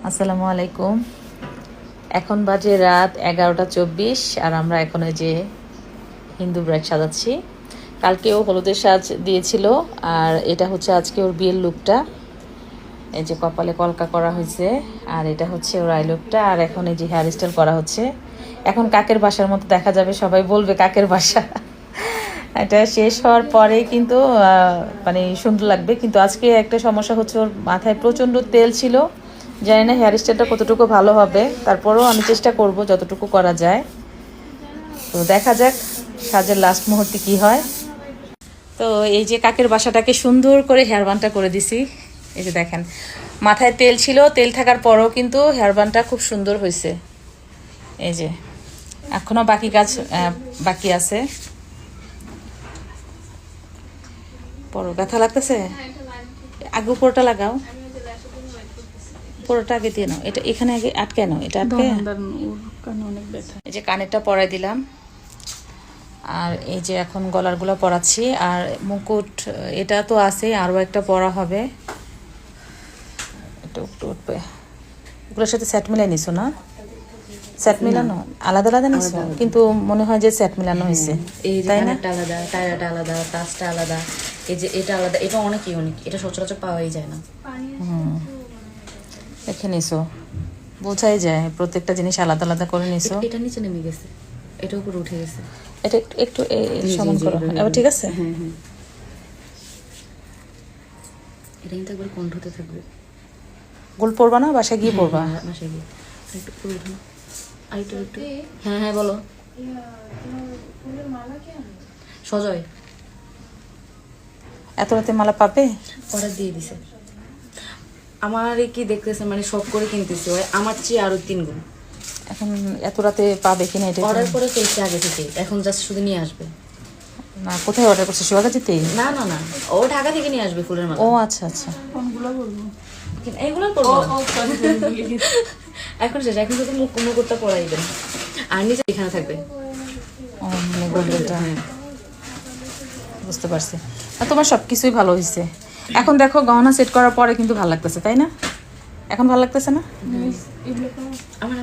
আসসালামু আলাইকুম। এখন বাজে রাত 11:24 আর আমরা এখন ওই যে হিন্দু ব্রাইড সাজাচ্ছি। কালকেও হলুদের সাজ দিয়েছিল আর এটা হচ্ছে আজকে ওর বিয়ের লুকটা। এই যে কপালে কলকা করা হয়েছে আর এটা হচ্ছে ওর আই লুকটা। আর এখন এই যে হেয়ার স্টাইল করা হচ্ছে। এখন কাকের বাসার মতো দেখা যাবে, সবাই বলবে কাকের বাসা। এটা শেষ হওয়ার পরে কিন্তু মানে সুন্দর লাগবে। কিন্তু আজকে একটা সমস্যা হচ্ছে, ওর মাথায় প্রচণ্ড তেল ছিল। জানি না হেয়ার স্টাইলটা কতটুকু ভালো হবে, তারপরেও আমি চেষ্টা করব যতটুকু করা যায়। তো দেখা যাক সাজের লাস্ট মুহূর্তে কি হয়। তো এই যে কাকের বাসাটাকে সুন্দর করে হেয়ার বানটা করে দিছি। এই যে দেখেন, মাথায় তেল ছিল, তেল থাকার পরেও কিন্তু হেয়ার বানটা খুব সুন্দর হয়েছে। এই যে এখনো বাকি কাজ বাকি আছে। পরো ব্যথা লাগতেছে, আগে উপরটা লাগাও, পুরোটা আগে দিয়ে নাও। এটা এখানে আগে আটকে নাও, এটা আটকে। এই যে কানেরটা পরাই দিলাম আর এই যে এখন গলারগুলো পরাচ্ছি। আর মুকুট এটা তো আছে, আরও একটা পরা হবে। এটা উঠবে, ওগুলোর সাথে সেট মিলাই নিছো না? সেট মিলানো আলাদা আলাদা নিছো, কিন্তু মনে হয় যে সেট মিলানো হয়েছে। এই যে কানেরটা আলাদা, টায়ারটা আলাদা, তাজটা আলাদা, এই যে এটা আলাদা। এটা অনেক ইউনিক, এটা সচরাচর পাওয়াই যায় না। দেখে নিছো, বোঝাই যায় প্রত্যেকটা জিনিস আলাদা আলাদা করে নিছো। এটা নিচে নেমে গেছে, এটা উপরে উঠে গেছে। এটা একটু সমান করো, এবার ঠিক আছে। এটা কিন্তু একবার কণ্ঠতে থাকবে। গোল পরবা না, বাসায় গিয়ে পরবা? বাসায় গিয়ে একটু উপরে উঠো, আর একটু। হ্যাঁ হ্যাঁ বলো। সজয় এত রাতে মালা পাবে? অর্ডার দিয়ে দিছে। আমার কি দেখতেছে, মানে শখ করে কিনতেছে, আমার চেয়ে আরো 3 গুণ। এখন এত রাতে পাবে কিনা এটা? অর্ডার করে ফেলছে আগে থেকে, এখন জাস্ট শুধু নিয়ে আসবে। না, কোথায় অর্ডার করছে? শিবাগাজিতে? না না না, ও ঢাকা থেকে নিয়ে আসবে ফুলের মালা। ও আচ্ছা আচ্ছা। এইগুলো করবো এখন শেষ, এখন শুধু মুকুটটা পরাইবেন আর নিচে এখানে থাকবে। ও মানে গোল্ডেনটা, বুঝতে পারছি। আর তোমার সব কিছুই ভালো হয়েছে। এখন দেখো গহনা সেট করার পরে কিন্তু ভালো লাগতেছে, তাই না? এখন ভালো লাগতেছে না? আমার